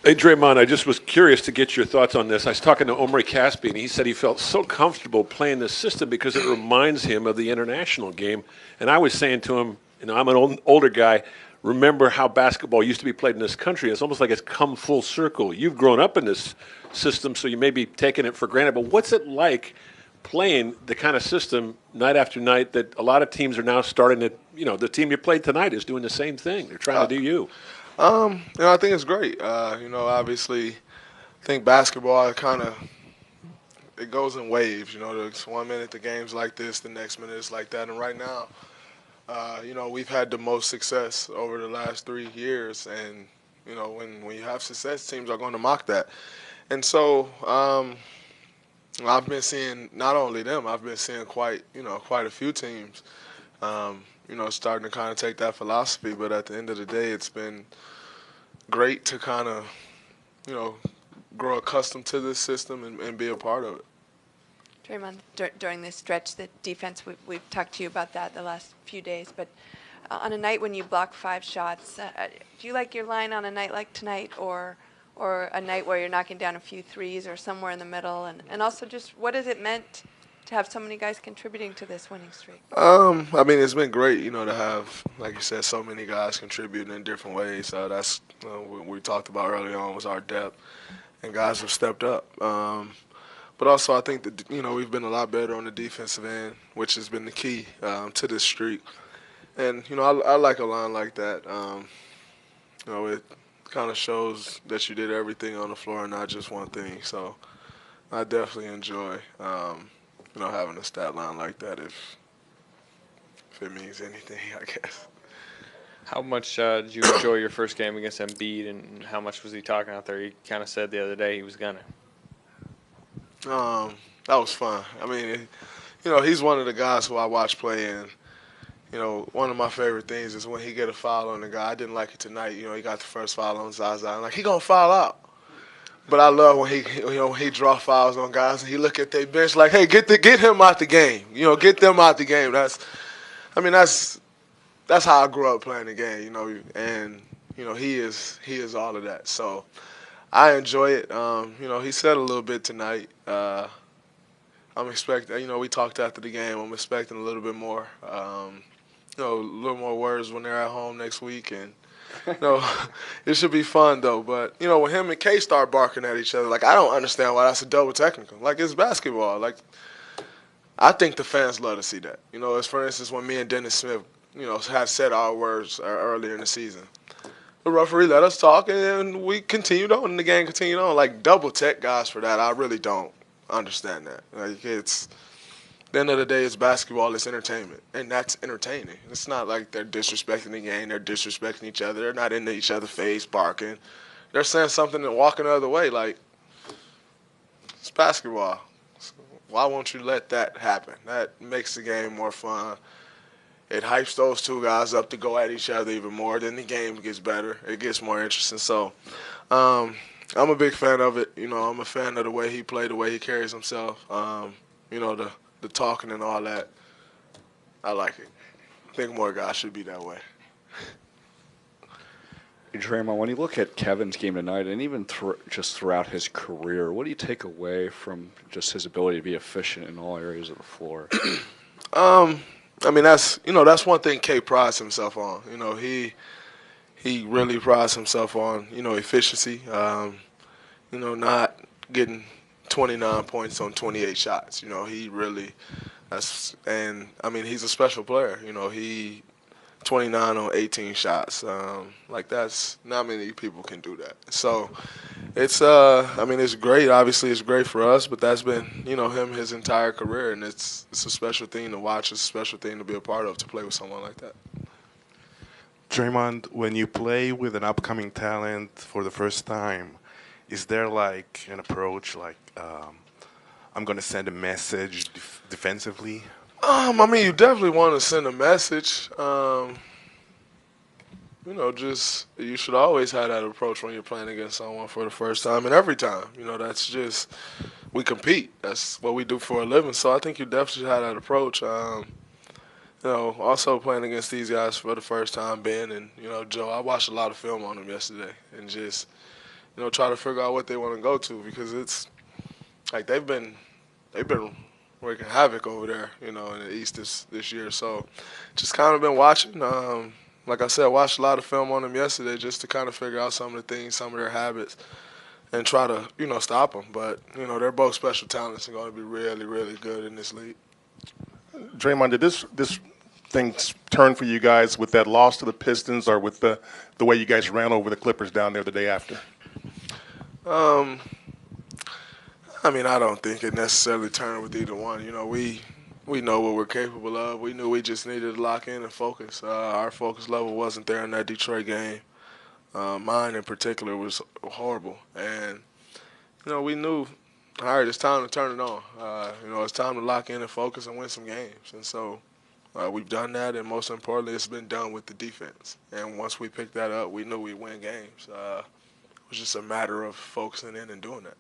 Hey, Draymond, I just was curious to get your thoughts on this. I was talking to Omri Caspi, and he said he felt so comfortable playing this system because it reminds him of the international game. And I was saying to him, I'm an older guy. Remember how basketball used to be played in this country? It's almost like it's come full circle. You've grown up in this system, so you may be taking it for granted. But what's it like playing the kind of system night after night that a lot of teams are now starting to? The team you played tonight is doing the same thing. They're trying to do you. I think it's great. Obviously, I think basketball it goes in waves. It's 1 minute the game's like this, the next minute it's like that, and right now, we've had the most success over the last 3 years, and when you have success, teams are going to mock that, and so I've been seeing not only them, I've been seeing quite a few teams, starting to kind of take that philosophy. But at the end of the day, it's been great to kind of you know, grow accustomed to this system and be a part of it. Draymond, during this stretch, the defense, we've talked to you about that the last few days, but on a night when you block 5 shots, do you like your line on a night like tonight, or a night where you're knocking down a few threes or somewhere in the middle? And also just what has it meant to have so many guys contributing to this winning streak? It's been great, to have, like you said, so many guys contributing in different ways. That's what we talked about early on was our depth, and guys have stepped up. But also, I think that we've been a lot better on the defensive end, which has been the key to this streak. And I like a line like that. It kind of shows that you did everything on the floor and not just one thing. So I definitely enjoy having a stat line like that if it means anything, I guess. How much did you enjoy your first game against Embiid, and how much was he talking out there? He kind of said the other day he was gonna. That was fun. He's one of the guys who I watch play, and one of my favorite things is when he get a foul on the guy. I didn't like it tonight. He got the first foul on Zaza. I'm like, he gonna foul out. But I love when he draw fouls on guys and he look at their bench like, hey, get him out the game. Get them out the game. That's how I grew up playing the game. And he is all of that. So I enjoy it. He said a little bit tonight. I'm expecting. We talked after the game. I'm expecting a little bit more. A little more words when they're at home next week, and it should be fun though. But when him and K start barking at each other, like I don't understand why that's a double technical. Like it's basketball. Like I think the fans love to see that. As for instance when me and Dennis Smith, had said our words earlier in the season. The referee let us talk, and then we continued on, and the game continued on. Like double tech guys for that, I really don't understand that. Like it's. At the end of the day, it's basketball, it's entertainment, and that's entertaining. It's not like they're disrespecting the game, they're disrespecting each other, they're not into each other's face, barking. They're saying something and walking the other way. Like, it's basketball. So why won't you let that happen? That makes the game more fun. It hypes those two guys up to go at each other even more. Then the game gets better. It gets more interesting. So, I'm a big fan of it. I'm a fan of the way he played, the way he carries himself. The talking and all that. I like it. I think more guys should be that way. Draymond, when you look at Kevin's game tonight, and even just throughout his career, what do you take away from just his ability to be efficient in all areas of the floor? That's one thing K prides himself on. He really prides himself on efficiency. Not getting 29 points on 28 shots. He really he's a special player. He 29 on 18 shots. That's not many people can do that. So it's great. Obviously it's great for us, but that's been, him his entire career, and it's a special thing to watch, it's a special thing to be a part of, to play with someone like that. Draymond, when you play with an upcoming talent for the first time, is there like an approach like I'm going to send a message defensively? You definitely want to send a message. You should always have that approach when you're playing against someone for the first time and every time. That's just, we compete. That's what we do for a living. So I think you definitely should have that approach. Also playing against these guys for the first time, Ben and, Joe, I watched a lot of film on them yesterday and just, try to figure out what they want to go to, because it's like they've been wreaking havoc over there, in the East this year. So just kind of been watching. Like I said, I watched a lot of film on them yesterday just to kind of figure out some of the things, some of their habits, and try to, stop them. But, they're both special talents and going to be really, really good in this league. Draymond, did this thing turn for you guys with that loss to the Pistons, or with the way you guys ran over the Clippers down there the day after? I mean, I don't think it necessarily turned with either one. We know what we're capable of. We knew we just needed to lock in and focus. Our focus level wasn't there in that Detroit game. Mine in particular was horrible. And, we knew, all right, it's time to turn it on. It's time to lock in and focus and win some games. And so we've done that, and most importantly, it's been done with the defense. And once we picked that up, we knew we'd win games. It was just a matter of focusing in and doing that.